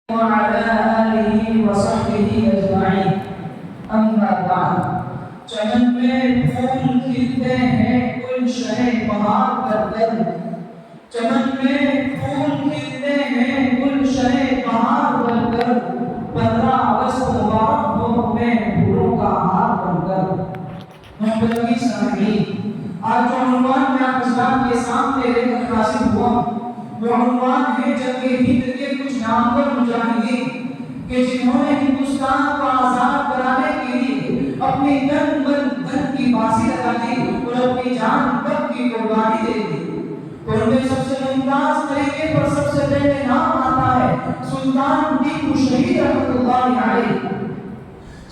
وعلى آله وصحبه أجمعين أما بعد چمن میں پھول کھلتے ہیں گلشن بہار پر در چمن میں پھول کھلتے ہیں گلشن بہار پر در 15 اگست مبارک ہو میں پھولوں کا ہار بن کر محترم سامعین آج جو عنوان میں آپ حضرات کے سامنے لے کر حاضر ہوا وہ عنوان ہے جنگ ہند کے کچھ نامور مجاہدین کہ جنہوں نے ہندوستان کو آزاد کرانے کے لیے اپنی تن من دھن کی بازی لگا دی اور اپنی جان تک کی قربانی دے دی. اور ان میں سب سے ممتاز طریقے پر سب سے پہلے نام آتا ہے سلطان ٹیپو شہید رحمۃ اللہ علیہ.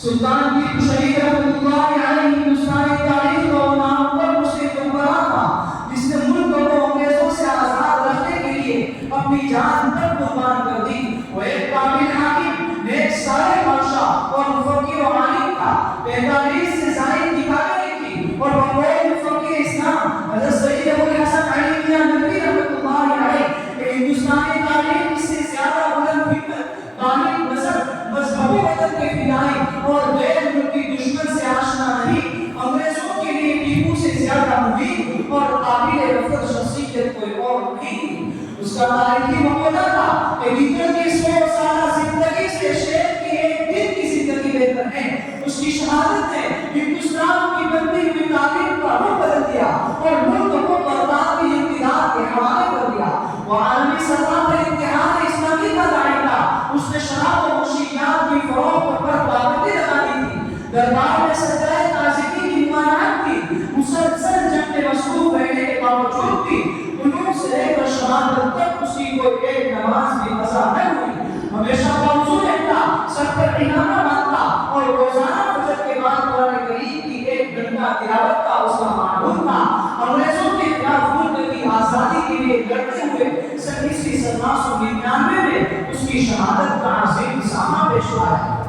سلطان ٹیپو شہید رحمۃ اللہ علیہ ہندوستانی تاریخ کا وہ نامور مسلم حکمراں تھا جس نے ملک کو انگریزوں سے آزاد رکھنے کے لیے اپنی جان تک قربان کر دی. وہ ایک کامل حاکم، نیک صالح بادشاہ اور مفکر و عالم تھا. 45 سے زائد کتابیں لکھی اور بقول مفکر اسلام حضرت سید ابو الحسن علی میاں ندوی رحمۃ اللہ علیہ کہ ہندوستانی تاریخ اس سے زیادہ بلند فکر، غالب نظر، مذہبی وطن کے فدائی اور غیر ملکی دشمن سے آشنا نہیں. انگریزوں کے لیے ٹیپو سے زیادہ مفید اور قابل رفعت شخصیت کوئی اور نہیں. اس کا تاریخی مقولہ تھا کہ ہٹلر کی 100 سالہ زندگی سے شیر کی ایک دن کی زندگی بہتر ہے. اس کی شہادت نے ہندوستان کی بنتی ہوئی تعلیم کا رخ بدل دیا اور ملک کو برطانوی انقلاب کے حوالے کر دیا. وہ عالمی سطح پر اتحاد اسلامی کا داعی تھا. اس نے شراب و منشیات کی فروخت پر پابندی لگا دی تھی. دربار میں سجائے تازگی کی نمایاں تھی. مسلسل جنگ میں مصروف رہنے کے باوجود بھی علوم سے لے کر شہادت تک اس کی کوئی ایک نماز بھی قضا نہ ہوئی. ہمیشہ موضوع رہتا، سب پر انعام مانتا اور روزانہ فجر کے بعد قرآن کریم کی 1 گھنٹہ تلاوت کا اس کا معمول تھا. انگریزوں کے خلاف ملک کی آزادی کے لیے لڑتے ہوئے 1799 میں اس کی شہادت کا عظیم سامہ پیش ہوا ہے.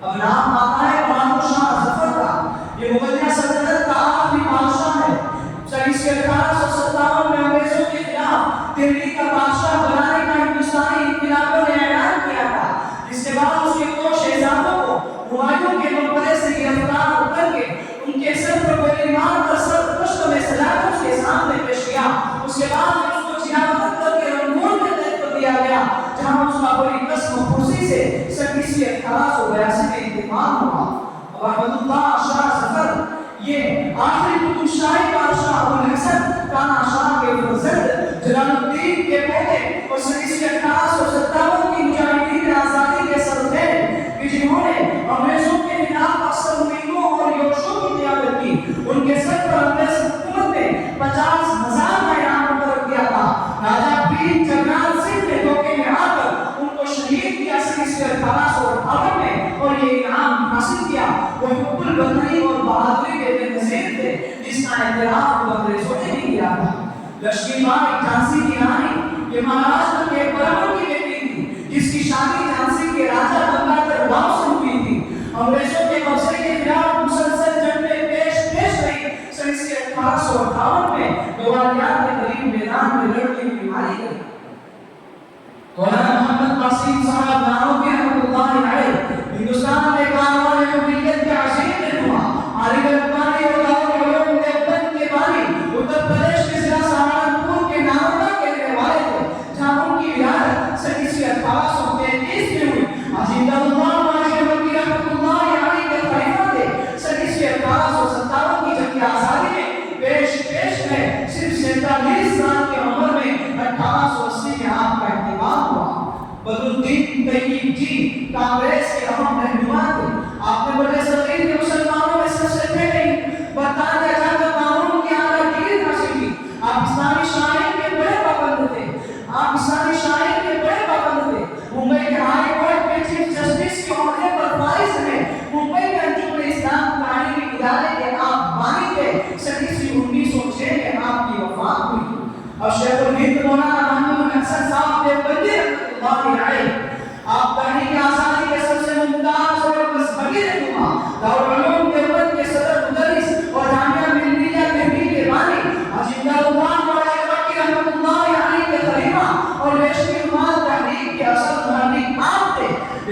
اب نام آتا ہے بہادر شاہ ظفر کا. یہ مغلیہ سلطنت کا آخری بادشاہ ہے. 1857 میں انگریزوں کے خلاف دہلی کا بادشاہ بنانے کا ہندوستانی انقلابیوں نے اعلان کیا تھا، جس کے بعد اس کے 2 شہزادوں کو ہمایوں کے مقبرے سے گرفتار کر کے ان کے سر پر گولی مار کر سر پشت میں سلاخ اس کے سامنے پیش کیا. اس کے بعد اس کو جہاد کر کے رنگون میں قید کر دیا گیا، جہاں اس کا بڑی قسم و پرسی سے 1882 میں انتقال ہوا. رحمت اللہ شاہ ظفر یہ آخری قطب شاہی بادشاہ ابو الحسن کانا شاہ کے فرزند جلال الدین کے پوتے اور 1857 کی مجاہدین آزادی کے سردار کہ جنہوں نے انگریزوں کے خلاف اکثر امیدوں اور یوشوں کی قیادت کی. ان کے سر پر انگریز حکومت نے 50,000 کا انعام مقرر کیا تھا. راجہ پیر جگنال سنگھ نے دھوکے میں آ کر ان کو شہید کیا 1858 میں اور یہ انعام حاصل کیا. وہ حب الوطنی اور بہادری کے بے نظیر تھے جس کا اعتراف انگریزوں نے بھی کیا تھا. لشکری بائی جھانسی کی رانی یہ مہاراشٹر کے برہمن کی بیٹی تھی جس کی شادی جھانسی کے راجہ گنگادھر راؤ سے ہوئی تھی. انگریزوں کے قبضے کے خلاف مسلسل جنگ میں پیش رہی. 1858 میں گوالیار کے قریب میدان میں لڑنے کی بیماری گئی. مولانا محمد قاسم صاحب نانوتوی رحمۃ اللہ علیہ ہندوستان میں کاروان حکومت کے عظیم رہنما، عالم ربانی اور دارالعلوم دیوبند کے بانی، اتر پردیش کے ضلع سہارنپور کے نارودا کے رہنے والے تھے، جہاں ان کی ولادت 1833 میں ہوئی. عظیم اللہ ماجد مکی رحمۃ اللہ علیہ کے خلیفہ تھے. 1857 کی جنگ آزادی میں پیش میں صرف 47 سال کی عمر میں 1880 میں آپ کا انتقال ہوا. بدر الدین طیب جی کانگریس کے اہم رہنما تھے. آپ نے بڑے صغیر کے مسلمانوں میں سب سے پہلے برطانیہ جا کر قانون کی اعلیٰ ڈگری حاصل کی. آپ اسلامی شاعری کے بڑے پابند تھے. ممبئی کے ہائی کورٹ میں چیف جسٹس کے عہدے پر فائز ہیں. ممبئی میں انجمن اسلام تعلیمی ادارے کے آپ بانی تھے. 1906 میں آپ کی وفات ہوئی. اور شیخ الہند مولانا محمد حسن صاحب دیوبندی رحمۃ اللہ علیہ آپ تحریک آزادی کے سب سے ممتاز اور مذہبی رہنما، دارالعلوم دیوبند کے صدر مدرس اور جامعہ ملیہ دہلی کے بانی، عظیم اللہ رحمۃ اللہ علیہ کے خلیفہ اور ریشمی المال تحریک کے اصل محرک آپ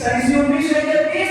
1931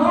9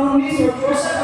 1964